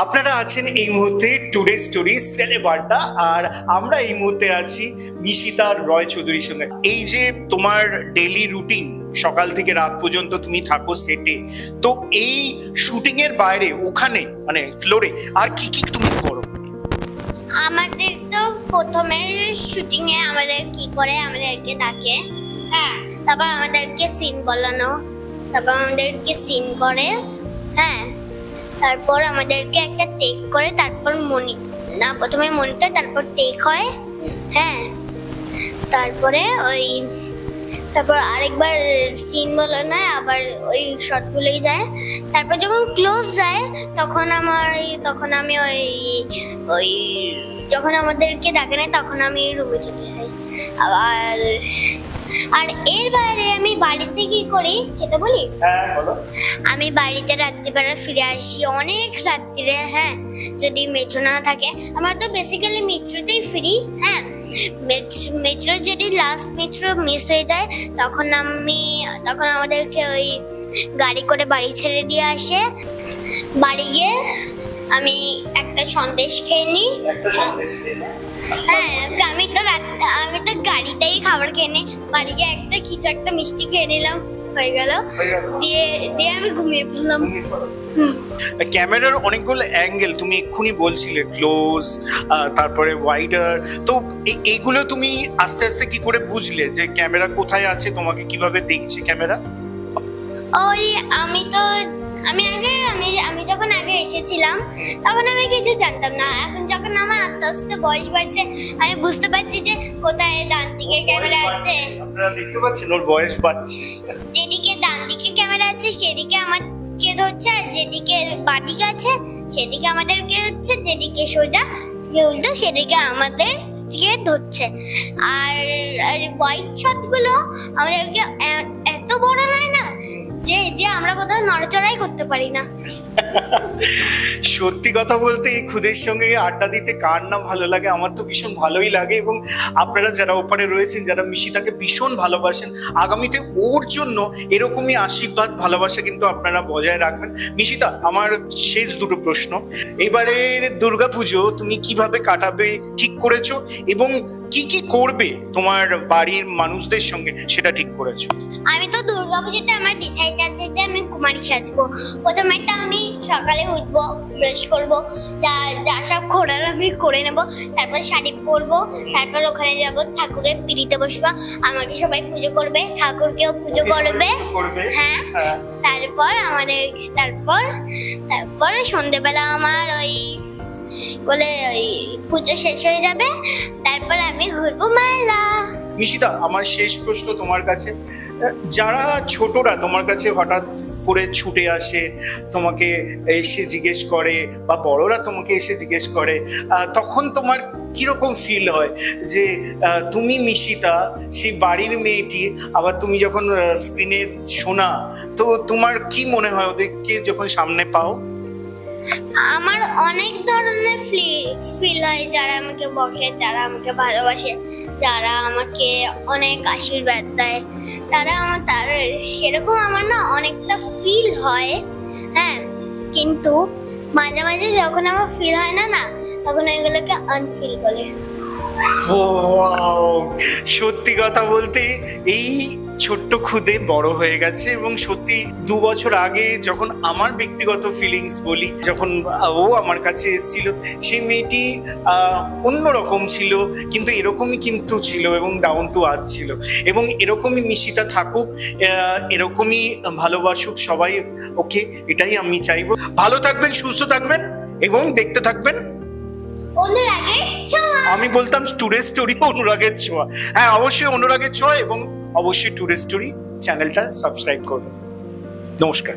আপনারা আছেন এই মুহূর্তে টুডে স্টোরি সেলেবারটা, আর আমরা এই মুহূর্তে আছি মিশিতা রয় চৌধুরীর সঙ্গে। এই যে তোমার ডেইলি রুটিন, সকাল থেকে রাত পর্যন্ত তুমি থাকো সেটে, তো এই শুটিং এর বাইরে ওখানে মানে ফ্লোরে আর কি কি তুমি করো? আমাদের তো প্রথমে শুটিং এ আমাদের কি করে আমাদেরকে ডাকে, হ্যাঁ, তারপর আমাদেরকে সিন বলানো, তারপর আমাদেরকে সিন করে, হ্যাঁ, তারপর আমাদেরকে একটা টেক করে, তারপর প্রথমে মনিটর, তারপর টেক হয়, হ্যাঁ, তারপরে তারপর আরেকবার সিন বলানো হয়, আবার ওই শটগুলোই যায়। তারপর যখন ক্লোজ যায় তখন আমি ওই যখন আমাদেরকে ডাকে না তখন আমি রুমে চলে যাই। আর এর বাইরে আমি বাড়িতে কি করি সেটা বলি? হ্যাঁ বলো। আমি বাড়িতে রাত্রিবেলা ফিরে আসি অনেক রাত্রিরে, হ্যাঁ, যদি মেট্রো না থাকে। আমরা তো বেসিক্যালি মেট্রোতেই ফিরি, হ্যাঁ, মেট্রো যদি লাস্ট মেট্রো মিস হয়ে যায় তখন আমাদেরকে ওই গাড়ি করে বাড়ি ছেড়ে দিয়ে আসে। বাড়ি গিয়ে আমি একটা সন্দেশ খেয়ে নিই, হ্যাঁ, আমি তো গাড়িতেই খাবার খেয়ে নিই। বাড়ি গিয়ে কিছু একটা মিষ্টি খেয়ে নিলাম, হয়ে গেল, দিয়ে আমি ঘুমিয়ে পড়লাম। ক্যামেরার অনেকগুলো অ্যাঙ্গেল তুমি এক্ষুনি বলছিলে, ক্লোজ, তারপরে ওয়াইডার, তো এইগুলো তুমি আস্তে আস্তে কি করে বুঝলে যে ক্যামেরা কোথায় আছে, তোমাকে কিভাবে দেখছে ক্যামেরা? আমি যখন আগে এসেছিলাম তখন আমি কিছু জানতাম না। এখন যখন আমার আস্তে আস্তে বয়স বাড়ছে আমি বুঝতে পারছি যে কোথায় ডান দিকে ক্যামেরা আছে। আপনারা দেখতে পাচ্ছেন ওর বয়স বাড়ছে। যেদিকে ডান দিকে ক্যামেরা আছে সেদিকে আমাদেরকে ধরছে, আর যেদিকে বাঁদিকে আছে সেদিকে আমাদেরকে হচ্ছে, যেদিকে সোজা উল্টো সেদিকে আমাদেরকে ধরছে। আর হোয়াইট শটগুলো আমাদেরকে এত বড় নয় না যে আমরা কোথাও নড়াচড়াই করতে পারি না। সত্যি কথা বলতে এই খুদের সঙ্গে আড্ডা দিতে কার না ভালো লাগে? আমার তো ভীষণ ভালোই লাগে। এবং আপনারা যারা ওপারে রয়েছেন, যারা মিশিতাকে ভীষণ ভালোবাসেন, আগামীতে ওর জন্য এরকমই আশীর্বাদ ভালোবাসা কিন্তু আপনারা বজায় রাখবেন। মিশিতা, আমার শেষ দুটো প্রশ্ন। এবারের দুর্গাপুজো তুমি কিভাবে কাটাবে ঠিক করেছো, এবং কি কি করবে তোমার বাড়ির মানুষদের সঙ্গে সেটা ঠিক করেছো? আমি তো দুর্গাপুজোতে আমার ডিসাইড আছে যে আমি কুমারী সাজবো। প্রথমে তো আমি সকালে উঠবো, ব্রাশ করবো, যা সব করার আমি করে নেবো, তারপর শাড়ি পরবো, তারপর ওখানে যাবো, ঠাকুরের পিড়িতে বসবো, আমাকে সবাই পুজো করবে, ঠাকুরকেও পুজো করবে, হ্যাঁ, তারপর সন্ধ্যেবেলা আমার ওই পুজো শেষ হয়ে যাবে, তারপর আমি ঘুরবো মেলা। মিশিতা, আমার শেষ প্রশ্ন তোমার কাছে, যারা ছোটরা তোমার কাছে হঠাৎ করে ছুটে আসে, তোমাকে এসে জিজ্ঞেস করে, বা বড়রা তোমাকে এসে জিজ্ঞেস করে, তখন তোমার কিরকম ফিল হয় যে তুমি মিশিতা, সেই বাড়ির মেয়েটি, আবার তুমি যখন স্ক্রিনে শোনা, তো তোমার কি মনে হয় ওদেরকে যখন সামনে পাও? আমার অনেক ধরনের ফিল হয়, যারা আমাকে বসে, যারা আমাকে ভালোবাসে, যারা আমাকে অনেক আশীর্বাদ দেয়, সেরকম আমার না অনেকটা ফিল হয়, হ্যাঁ, কিন্তু মাঝে মাঝে যখন আমার ফিল হয় না তখন ওইগুলোকে আনফিল বলে। সত্যি কথা বলতে এই ছোট্ট খুদে বড় হয়ে গেছে, এবং সত্যি 2 বছর আগে যখন আমার ব্যক্তিগত ফিলিংস বলি, যখন ও আমার কাছে এসেছিল, সেই মেয়েটি অন্যরকম ছিল, কিন্তু এরকমই কিন্তু ছিল, এবং ডাউন টু আর্থ ছিল। এবং এরকমই মিশিতা থাকুক, এরকমই ভালোবাসুক সবাই ওকে, এটাই আমি চাইবো। ভালো থাকবেন, সুস্থ থাকবেন, এবং দেখতে থাকবেন অনুরাগের ছোঁয়া। আমি বলতাম টুডে স্টোরি অনুরাগের ছোঁয়া। হ্যাঁ, অবশ্যই অনুরাগের ছোঁয়া, এবং অবশ্যই টুডে স্টোরি চ্যানেলটা সাবস্ক্রাইব করবেন। নমস্কার।